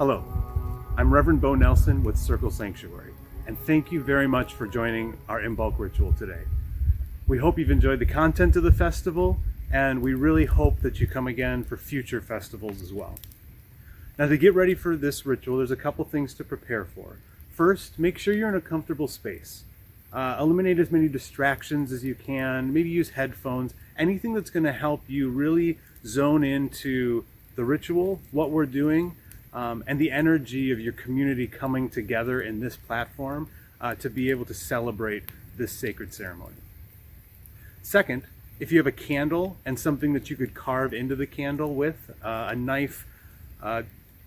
Hello, I'm Reverend Bo Nelson with Circle Sanctuary, and thank you very much for joining our Imbolc ritual today. We hope you've enjoyed the content of the festival, and we really hope that you come again for future festivals as well. Now, to get ready for this ritual, there's a couple things to prepare for. First, make sure you're in a comfortable space. Eliminate as many distractions as you can, maybe use headphones, anything that's going to help you really zone into the ritual, what we're doing, and the energy of your community coming together in this platform to be able to celebrate this sacred ceremony. Second, if you have a candle and something that you could carve into the candle with, a knife,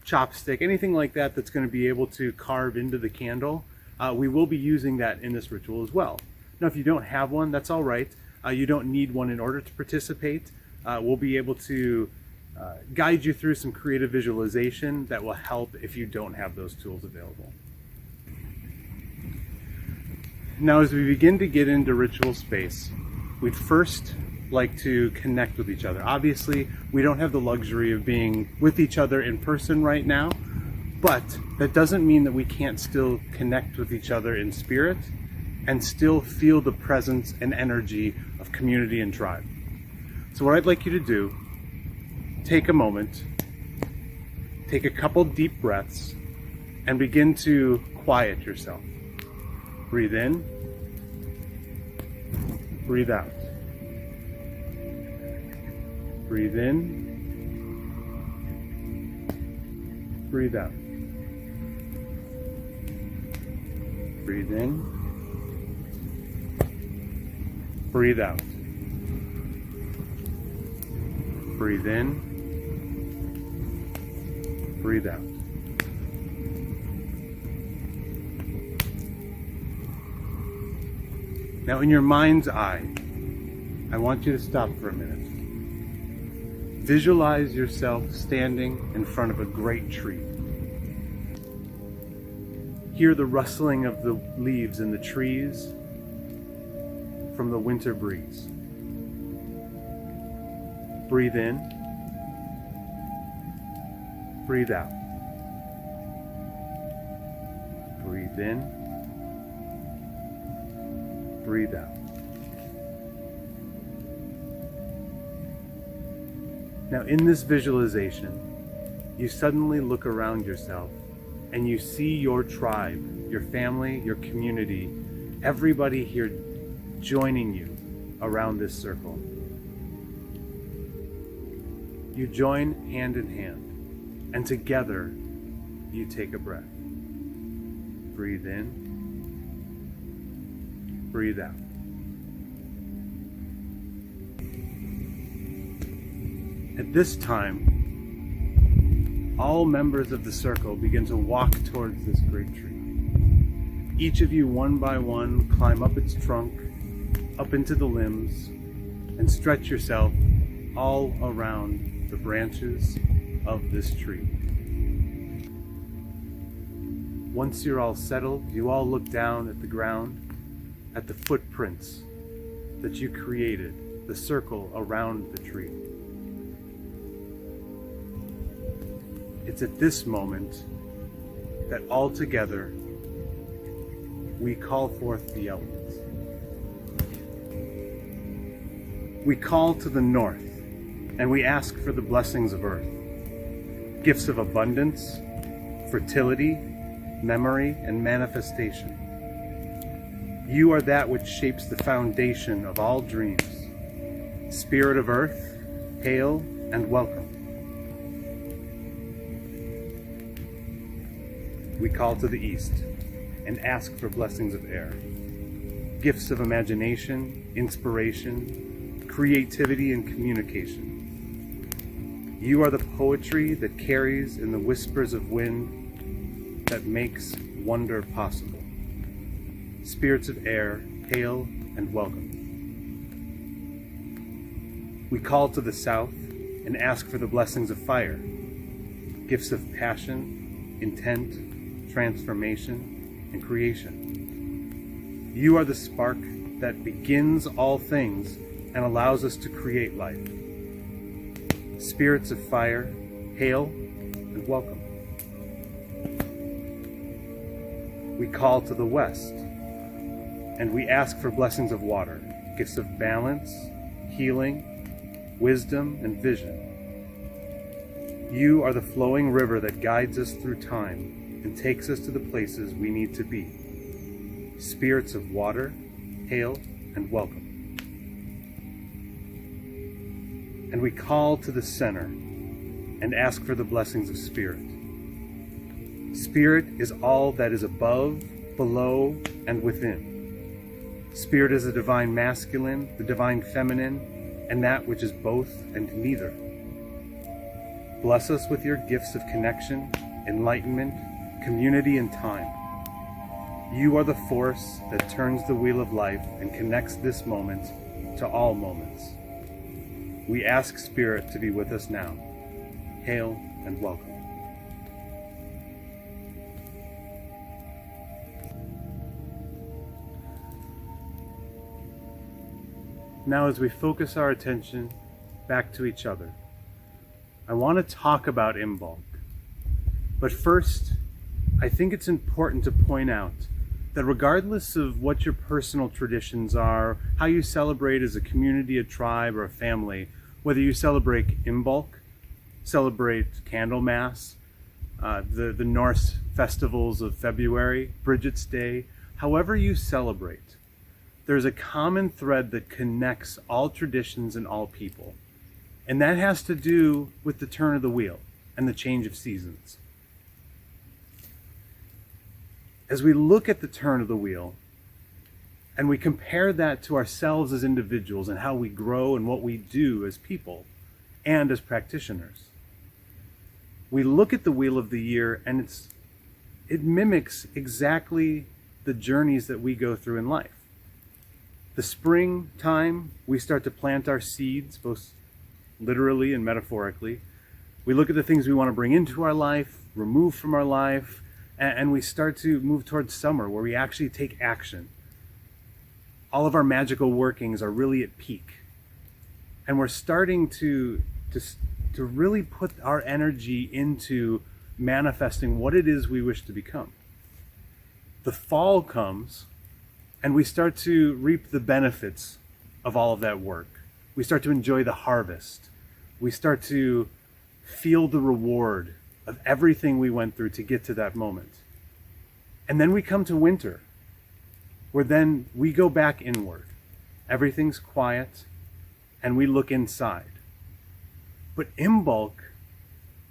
chopstick, anything like that that's going to be able to carve into the candle, we will be using that in this ritual as well. Now, if you don't have one, that's all right. You don't need one in order to participate. We'll be able to guide you through some creative visualization that will help if you don't have those tools available. Now, as we begin to get into ritual space, we'd first like to connect with each other. Obviously, we don't have the luxury of being with each other in person right now, but that doesn't mean that we can't still connect with each other in spirit and still feel the presence and energy of community and tribe. So what I'd like you to do, take a moment, take a couple deep breaths, and begin to quiet yourself. Breathe in, breathe out. Breathe in, breathe out. Breathe in, breathe out. Breathe in, breathe out. Now, in your mind's eye, I want you to stop for a minute. Visualize yourself standing in front of a great tree. Hear the rustling of the leaves in the trees from the winter breeze. Breathe in, breathe out. Breathe in, breathe out. Now, in this visualization, you suddenly look around yourself and you see your tribe, your family, your community, everybody here joining you around this circle. You join hand in hand, and together you take a breath. Breathe in, breathe out. At this time, all members of the circle begin to walk towards this great tree. Each of you, one by one, climb up its trunk, up into the limbs, and stretch yourself all around the branches of this tree. Once you're all settled, you all look down at the ground, at the footprints that you created, the circle around the tree. It's at this moment that all together we call forth the elements. We call to the north and we ask for the blessings of earth, gifts of abundance, fertility, memory, and manifestation. You are that which shapes the foundation of all dreams. Spirit of earth, hail and welcome. We call to the east and ask for blessings of air, gifts of imagination, inspiration, creativity, and communication. You are the poetry that carries in the whispers of wind that makes wonder possible. Spirits of air, hail and welcome. We call to the south and ask for the blessings of fire, gifts of passion, intent, transformation, and creation. You are the spark that begins all things and allows us to create life. Spirits of fire, hail and welcome. we call to the west, and we ask for blessings of water, gifts of balance, healing, wisdom, and vision. You are the flowing river that guides us through time and takes us to the places we need to be. Spirits of water, hail and welcome. And we call to the center and ask for the blessings of Spirit. Spirit is all that is above, below, and within. Spirit is the divine masculine, the divine feminine, and that which is both and neither. Bless us with your gifts of connection, enlightenment, community, and time. You are the force that turns the wheel of life and connects this moment to all moments. We ask Spirit to be with us now. Hail and welcome. Now, as we focus our attention back to each other, I want to talk about Imbolc. But first, I think it's important to point out that regardless of what your personal traditions are, how you celebrate as a community, a tribe, or a family, whether you celebrate Imbolc, celebrate Candlemas, the Norse festivals of February, Bridget's Day, however you celebrate, there's a common thread that connects all traditions and all people. And that has to do with the turn of the wheel and the change of seasons. As we look at the turn of the wheel and we compare that to ourselves as individuals and how we grow and what we do as people and as practitioners, we look at the wheel of the year and it mimics exactly the journeys that we go through in life. The springtime, we start to plant our seeds, both literally and metaphorically. We look at the things we want to bring into our life, remove from our life, and we start to move towards summer, where we actually take action. All of our magical workings are really at peak. And we're starting to really put our energy into manifesting what it is we wish to become. The fall comes, and we start to reap the benefits of all of that work. We start to enjoy the harvest. We start to feel the reward of everything we went through to get to that moment. And then we come to winter, where then we go back inward. Everything's quiet, and we look inside. But Imbolc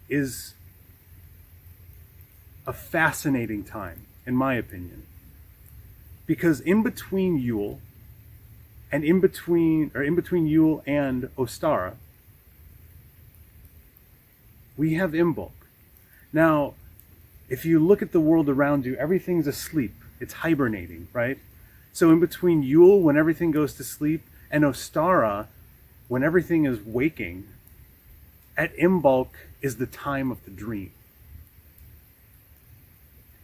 is a fascinating time, in my opinion. Because in between Yule and in between Yule and Ostara, we have Imbolc. Now, if you look at the world around you, everything's asleep. It's hibernating, right? So in between Yule, when everything goes to sleep, and Ostara, when everything is waking, at Imbolc is the time of the dream.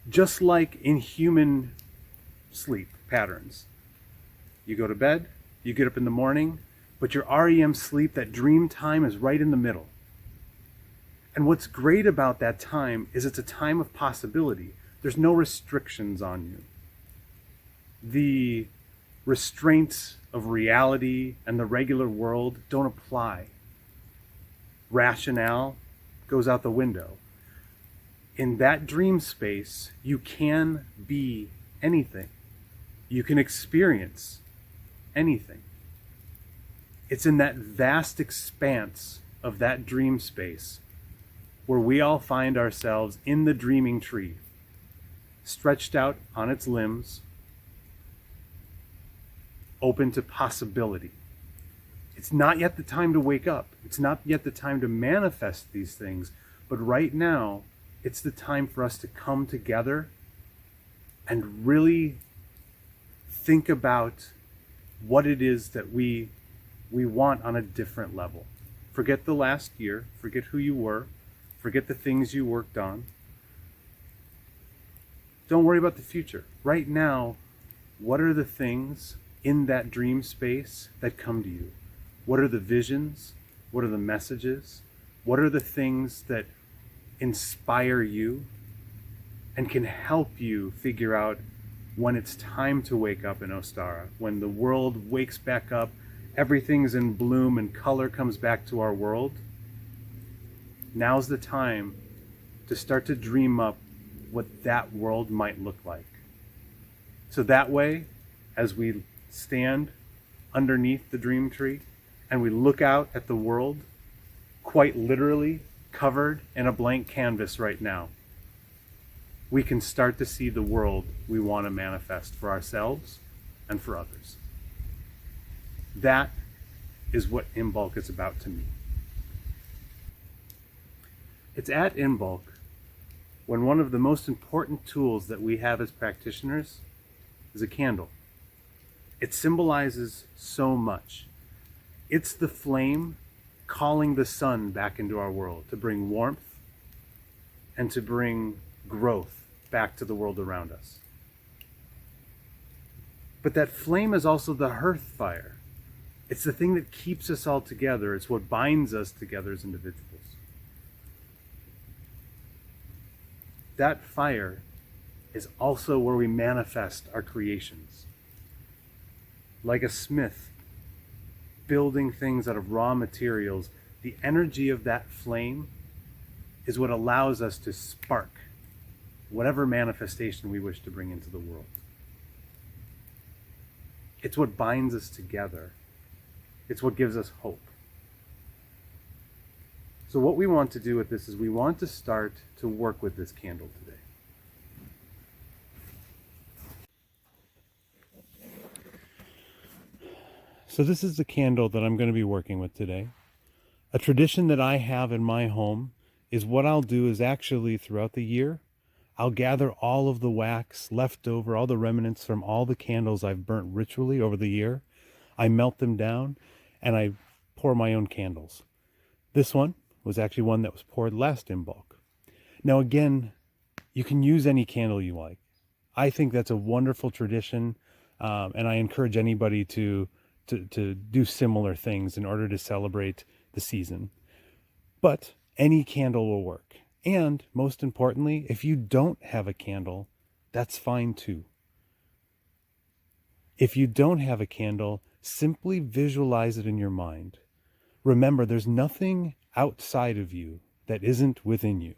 Just like in human sleep patterns. You go to bed, you get up in the morning, but your REM sleep, that dream time, is right in the middle. And what's great about that time is it's a time of possibility. There's no restrictions on you. The restraints of reality and the regular world don't apply. Rationale goes out the window. In that dream space, you can be anything. You can experience anything. It's in that vast expanse of that dream space where we all find ourselves in the dreaming tree, stretched out on its limbs, open to possibility. It's not yet the time to wake up. It's not yet the time to manifest these things. But right now, it's the time for us to come together and really think about what it is that we want on a different level. Forget the last year. Forget who you were. Forget the things you worked on. Don't worry about the future. Right now, what are the things in that dream space that come to you? What are the visions? What are the messages? What are the things that inspire you? and can help you figure out when it's time to wake up in Ostara, when the world wakes back up, everything's in bloom and color comes back to our world. Now's the time to start to dream up what that world might look like. So that way, as we stand underneath the dream tree and we look out at the world, quite literally covered in a blank canvas right now, we can start to see the world we want to manifest for ourselves and for others. That is what Imbolc is about to me. It's at Imbolc when one of the most important tools that we have as practitioners is a candle. It symbolizes so much. It's the flame calling the sun back into our world to bring warmth and to bring growth back to the world around us. But that flame is also the hearth fire. It's the thing that keeps us all together. It's what binds us together as individuals. That fire is also where we manifest our creations. Like a smith building things out of raw materials, the energy of that flame is what allows us to spark whatever manifestation we wish to bring into the world. It's what binds us together. It's what gives us hope. So what we want to do with this is we want to start to work with this candle today. So this is the candle that I'm going to be working with today. A tradition that I have in my home is what I'll do is actually throughout the year, I'll gather all of the wax left over, all the remnants from all the candles I've burnt ritually over the year. I melt them down and I pour my own candles. This one was actually one that was poured last Imbolc. Now again, you can use any candle you like. I think that's a wonderful tradition, and I encourage anybody to do similar things in order to celebrate the season. But any candle will work. And most importantly, if you don't have a candle, that's fine too. If you don't have a candle, simply visualize it in your mind. Remember, there's nothing outside of you that isn't within you.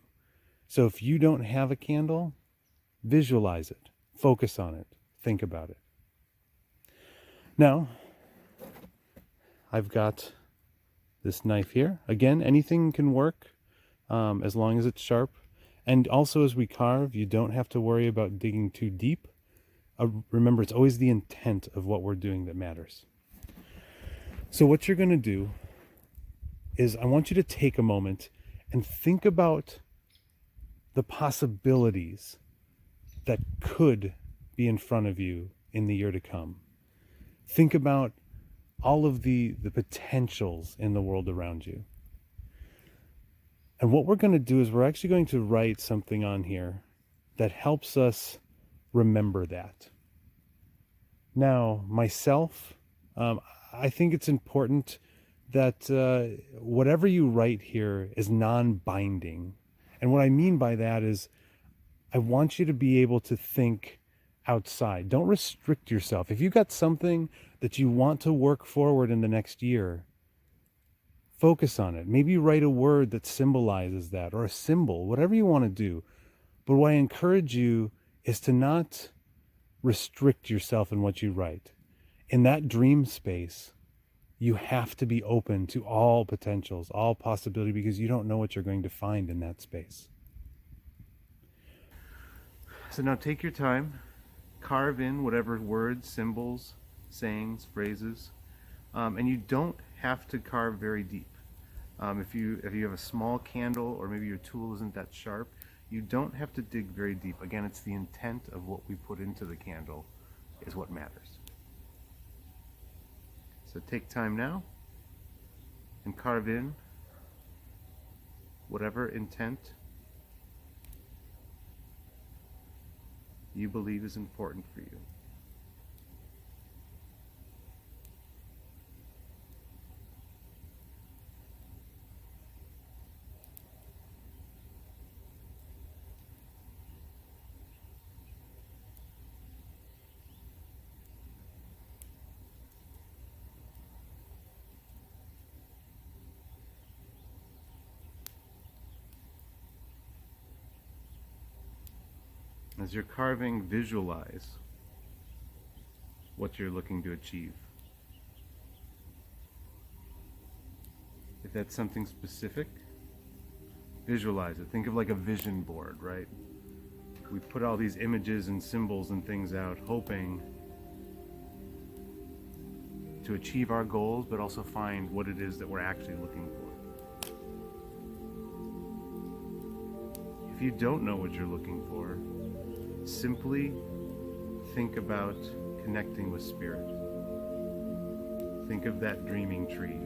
So if you don't have a candle, visualize it, focus on it, think about it. Now, I've got this knife here. Again, anything can work as long as it's sharp. And also as we carve, you don't have to worry about digging too deep. Remember, it's always the intent of what we're doing that matters. So what you're going to do is I want you to take a moment and think about the possibilities that could be in front of you in the year to come. Think about all of the potentials in the world around you. And what we're going to do is we're actually going to write something on here that helps us remember that. Now, myself, I think it's important that whatever you write here is non-binding. And what I mean by that is I want you to be able to think outside. Don't restrict yourself. If you've got something that you want to work forward in the next year, focus on it. Maybe write a word that symbolizes that, or a symbol, whatever you want to do. But what I encourage you is to not restrict yourself in what you write. In that dream space, you have to be open to all potentials, all possibility, because you don't know what you're going to find in that space. So now take your time, carve in whatever words, symbols, sayings, phrases, and you don't have to carve very deep. If you have a small candle, or maybe your tool isn't that sharp, you don't have to dig very deep. Again, it's the intent of what we put into the candle is what matters. So take time now and carve in whatever intent you believe is important for you. As you're carving, visualize what you're looking to achieve. If that's something specific, visualize it. Think of like a vision board, right? We put all these images and symbols and things out, hoping to achieve our goals, but also find what it is that we're actually looking for. If you don't know what you're looking for, simply think about connecting with spirit. Think of that dreaming tree.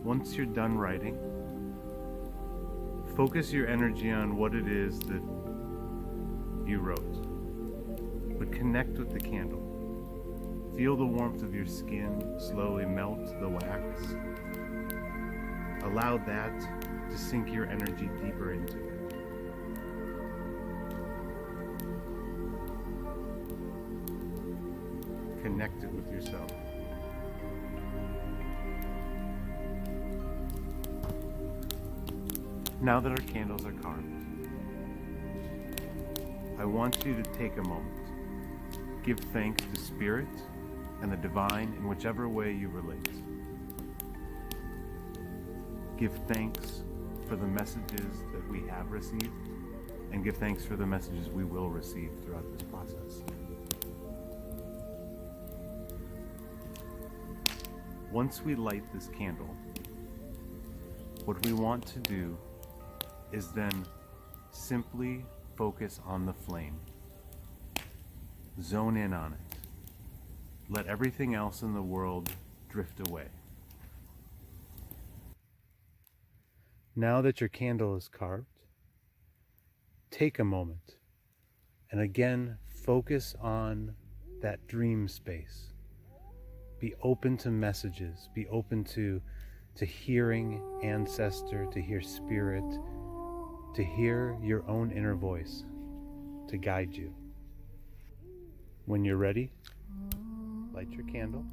Once you're done writing, focus your energy on what it is that you wrote, but connect with the candle. Feel the warmth of your skin slowly melt the wax. Allow that to sink your energy deeper into it. Connect it with yourself. Now that our candles are carved, I want you to take a moment. Give thanks to Spirit and the Divine in whichever way you relate. Give thanks for the messages that we have received, and give thanks for the messages we will receive throughout this process. Once we light this candle, what we want to do is then simply focus on the flame. Zone in on it. Let everything else in the world drift away. Now that your candle is carved, take a moment and again focus on that dream space. Be open to messages. Be open to hearing ancestor, to hear spirit, to hear your own inner voice to guide you. When you're ready, light your candle.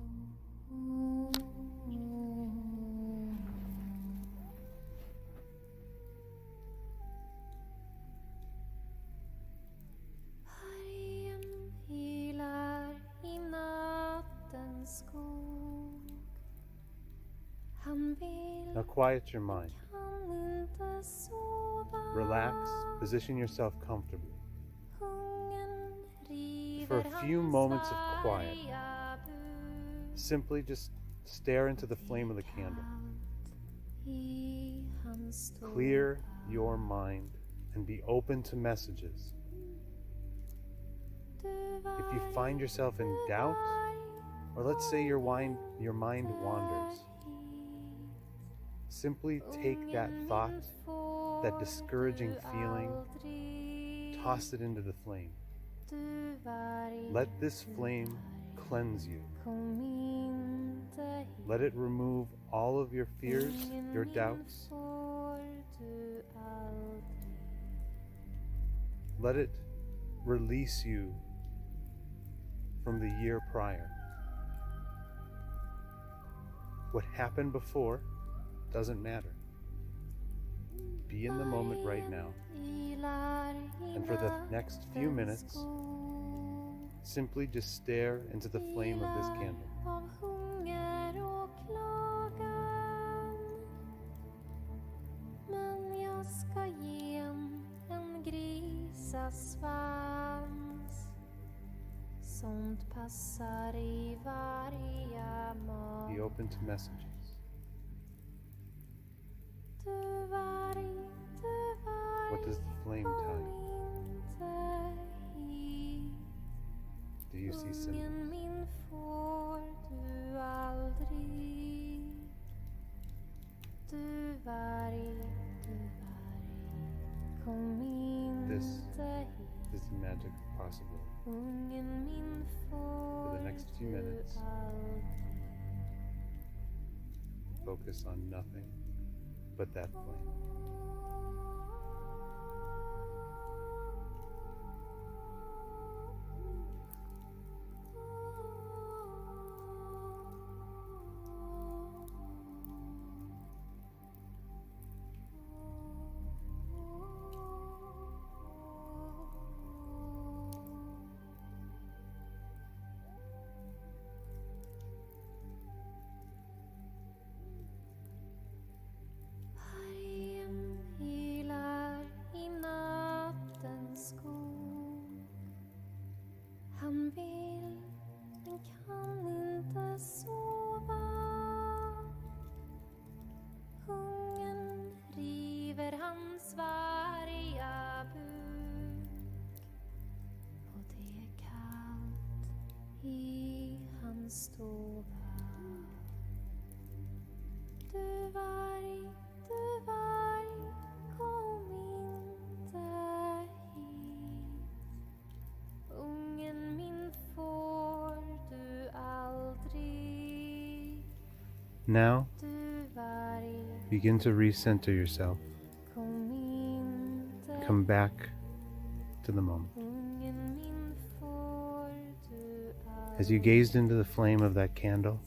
Now quiet your mind. Relax, position yourself comfortably. For a few moments of quiet, simply just stare into the flame of the candle. Clear your mind and be open to messages. If you find yourself in doubt, or let's say your mind wanders, simply take that thought, that discouraging feeling, toss it into the flame. Let this flame cleanse you. Let it remove all of your fears, your doubts. Let it release you from the year prior. What happened before doesn't matter. Be in the moment right now. And for the next few minutes, simply just stare into the flame of this candle. visa svans. Sånt passar i varje mat. Be open to messages. Du varg, What does the flame tell you? inte hit. Do you see Ungen symbols? min får du aldrig. Du varg, kom This inte hit. is the magic of possibility. Ungen min For får the next few minutes, du aldrig. focus on nothing but that flame. Vargen ylar i nattens skog. Han vill men kan inte sova. Hungern river hans varga buk. Och det är kallt i hans stova. Du varg, kom inte hit. Ungen min får du aldrig. Now, Du varg, begin to recenter yourself. kom inte. Come back to the moment. Ungen min får du aldrig. As you gazed into the flame of that candle,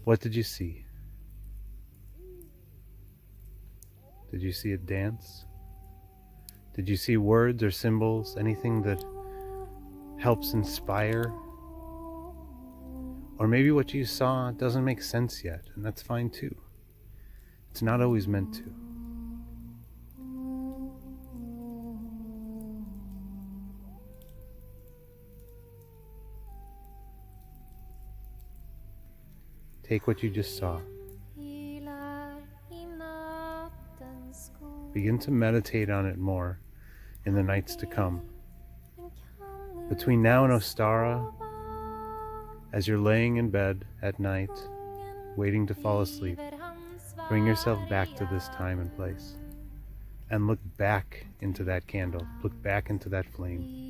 what did you see? Did you see it dance? Did you see words or symbols, anything that helps inspire? Or maybe what you saw doesn't make sense yet, and that's fine too. It's not always meant to. Take what you just saw. Begin to meditate on it more in the nights to come. Between now and Ostara, as you're laying in bed at night, waiting to fall asleep, bring yourself back to this time and place. And look back into that candle. Look back into that flame.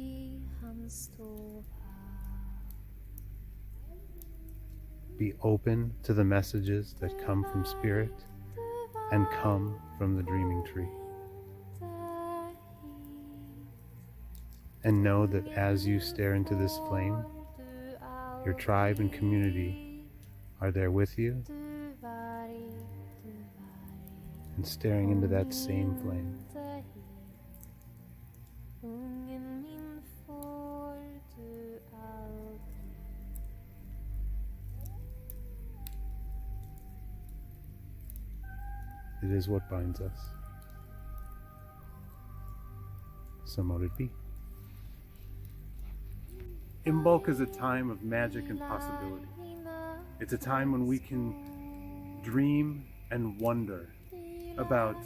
Be open to the messages that come from Spirit and come from the dreaming tree. And know that as you stare into this flame, your tribe and community are there with you and staring into that same flame. It is what binds us. So mote it be. Imbolc is a time of magic and possibility. It's a time when we can dream and wonder about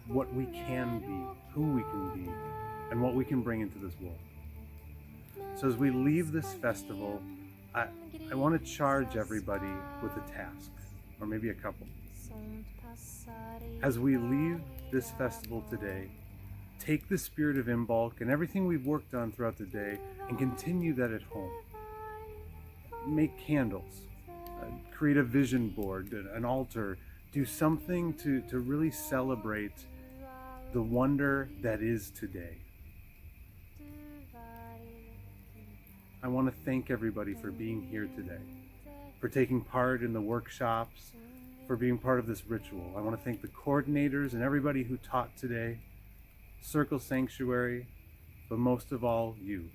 what we can be, who we can be, and what we can bring into this world. So as we leave this festival, I want to charge everybody with a task, or maybe a couple. As we leave this festival today, take the spirit of Imbolc and everything we've worked on throughout the day and continue that at home. Make candles, create a vision board, an altar, do something to really celebrate the wonder that is today. I want to thank everybody for being here today, for taking part in the workshops, for being part of this ritual. I want to thank the coordinators and everybody who taught today, Circle Sanctuary, but most of all, you.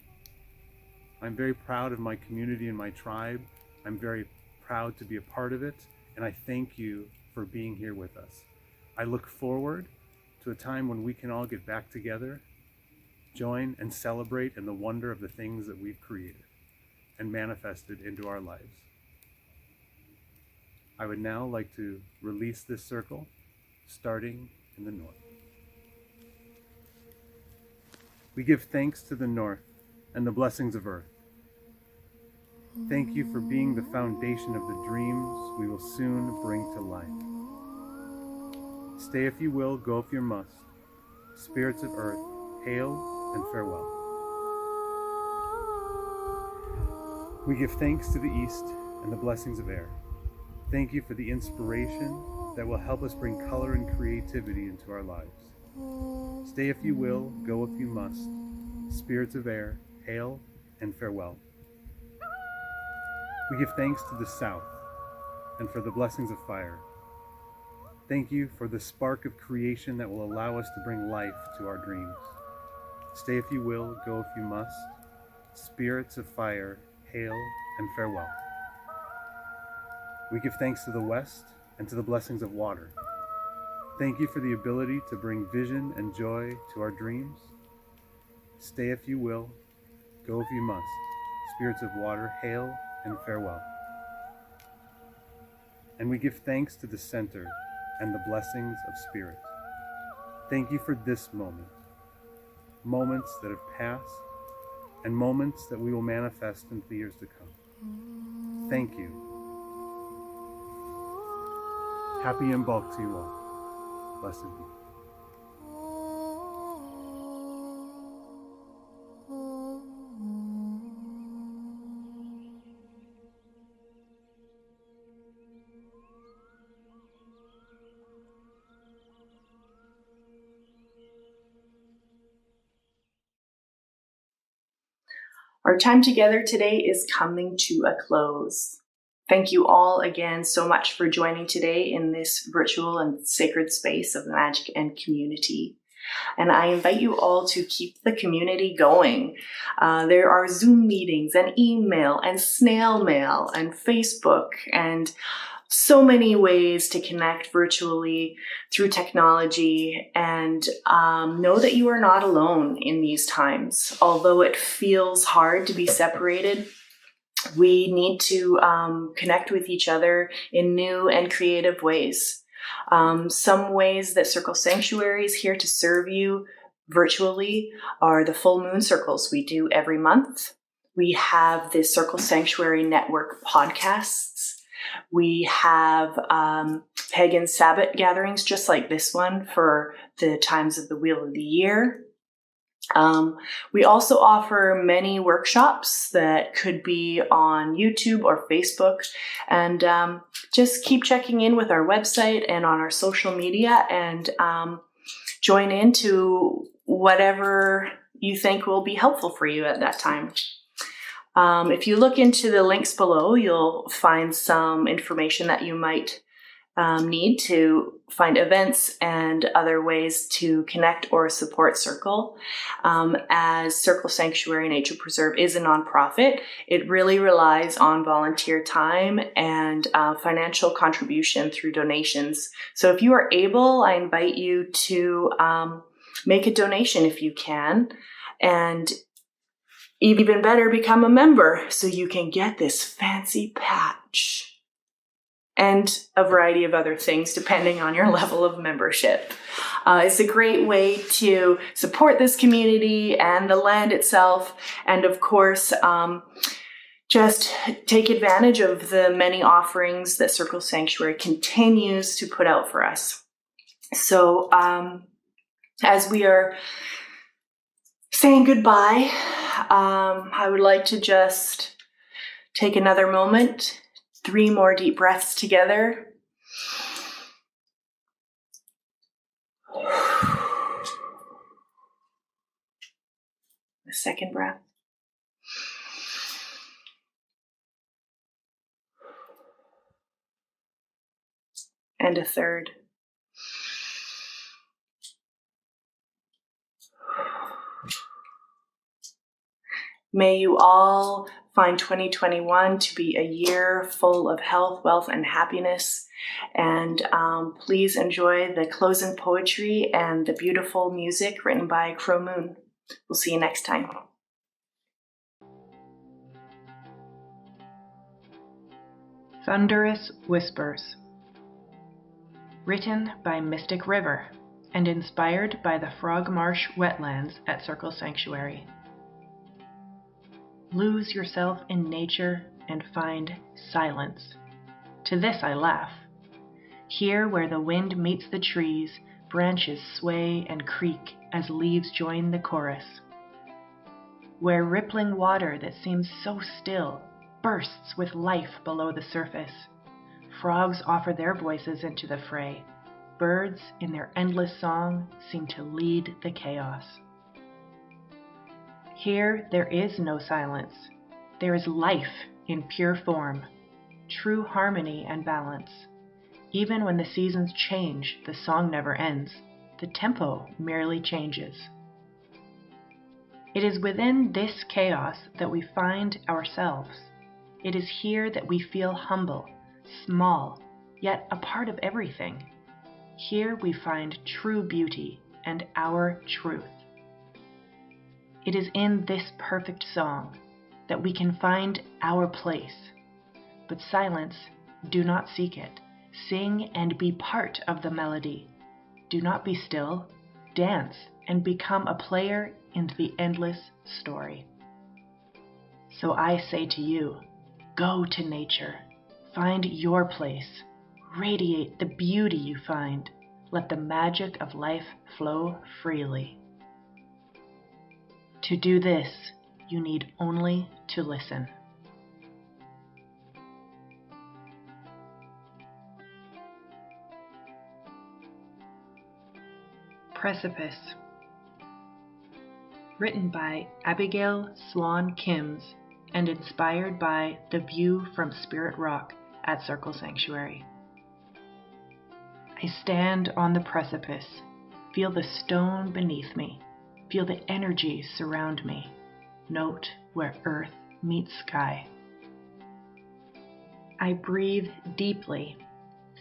I'm very proud of my community and my tribe. I'm very proud to be a part of it, and I thank you for being here with us. I look forward to a time when we can all get back together join and celebrate in the wonder of the things that we've created and manifested into our lives. I would now like to release this circle, starting in the north. We give thanks to the north and the blessings of earth. Thank you for being the foundation of the dreams we will soon bring to life. Stay if you will, go if you must. Spirits of earth, hail and farewell. We give thanks to the east and the blessings of air. Thank you for the inspiration that will help us bring color and creativity into our lives. Stay if you will, go if you must. Spirits of air, hail and farewell. We give thanks to the south and for the blessings of fire. Thank you for the spark of creation that will allow us to bring life to our dreams. Stay if you will, go if you must. Spirits of fire, hail and farewell. We give thanks to the west and to the blessings of water. Thank you for the ability to bring vision and joy to our dreams. Stay if you will, go if you must. Spirits of water, hail and farewell. And we give thanks to the center and the blessings of spirit. Thank you for this moment, moments that have passed, and moments that we will manifest in the years to come. Thank you. Happy Imbolc to you all. Blessed be. Our time together today is coming to a close. Thank you all again so much for joining today in this virtual and sacred space of magic and community. And I invite you all to keep the community going. There are Zoom meetings and email and snail mail and Facebook and so many ways to connect virtually through technology, and know that you are not alone in these times. Although it feels hard to be separated, we need to connect with each other in new and creative ways. Some ways that Circle Sanctuary is here to serve you virtually are the full moon circles we do every month. We have the Circle Sanctuary Network podcasts. We have pagan Sabbath gatherings just like this one for the times of the Wheel of the Year. We also offer many workshops that could be on YouTube or Facebook, and just keep checking in with our website and on our social media, and join into whatever you think will be helpful for you at that time. If you look into the links below, you'll find some information that you might need to find events and other ways to connect or support Circle. As Circle Sanctuary Nature Preserve is a nonprofit, it really relies on volunteer time and financial contribution through donations. So if you are able, I invite you to make a donation if you can, and even better, become a member so you can get this fancy patch and a variety of other things depending on your level of membership. It's a great way to support this community and the land itself, and of course, just take advantage of the many offerings that Circle Sanctuary continues to put out for us. So as we are saying goodbye, I would like to just take another moment, 3 more deep breaths together. A second breath. And a third. May you all find 2021 to be a year full of health, wealth, and happiness. And please enjoy the closing poetry and the beautiful music written by Crow Moon. We'll see you next time. Thunderous Whispers. Written by Mystic River and inspired by the Frog Marsh wetlands at Circle Sanctuary. Lose yourself in nature and find silence. To this I laugh. Here where the wind meets the trees, branches sway and creak as leaves join the chorus. Where rippling water that seems so still bursts with life below the surface. Frogs offer their voices into the fray. Birds, in their endless song, seem to lead the chaos. Here there is no silence. There is life in pure form, true harmony and balance. Even when the seasons change, the song never ends. The tempo merely changes. It is within this chaos that we find ourselves. It is here that we feel humble, small, yet a part of everything. Here we find true beauty and our truth. It is in this perfect song that we can find our place. But silence, do not seek it. Sing and be part of the melody. Do not be still. Dance and become a player in the endless story. So I say to you, go to nature. Find your place. Radiate the beauty you find. Let the magic of life flow freely. To do this, you need only to listen. Precipice. Written by Abigail Swan Kims and inspired by the view from Spirit Rock at Circle Sanctuary. I stand on the precipice, feel the stone beneath me, feel the energy surround me, note where earth meets sky. I breathe deeply,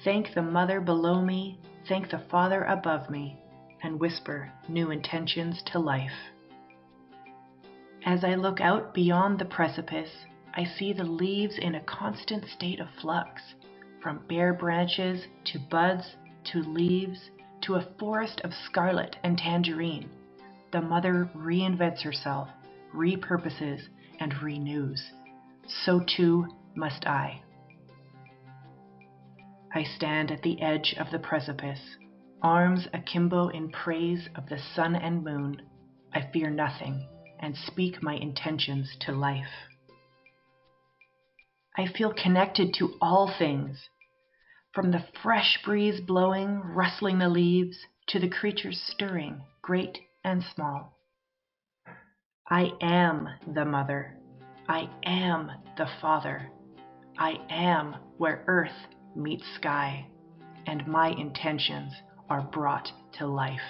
thank the mother below me, thank the father above me, and whisper new intentions to life. As I look out beyond the precipice, I see the leaves in a constant state of flux, from bare branches to buds to leaves to a forest of scarlet and tangerine. The mother reinvents herself, repurposes, and renews. So too must I. I stand at the edge of the precipice, arms akimbo in praise of the sun and moon. I fear nothing and speak my intentions to life. I feel connected to all things, from the fresh breeze blowing, rustling the leaves, to the creatures stirring, great and small. I am the mother. I am the father. I am where earth meets sky, and my intentions are brought to life.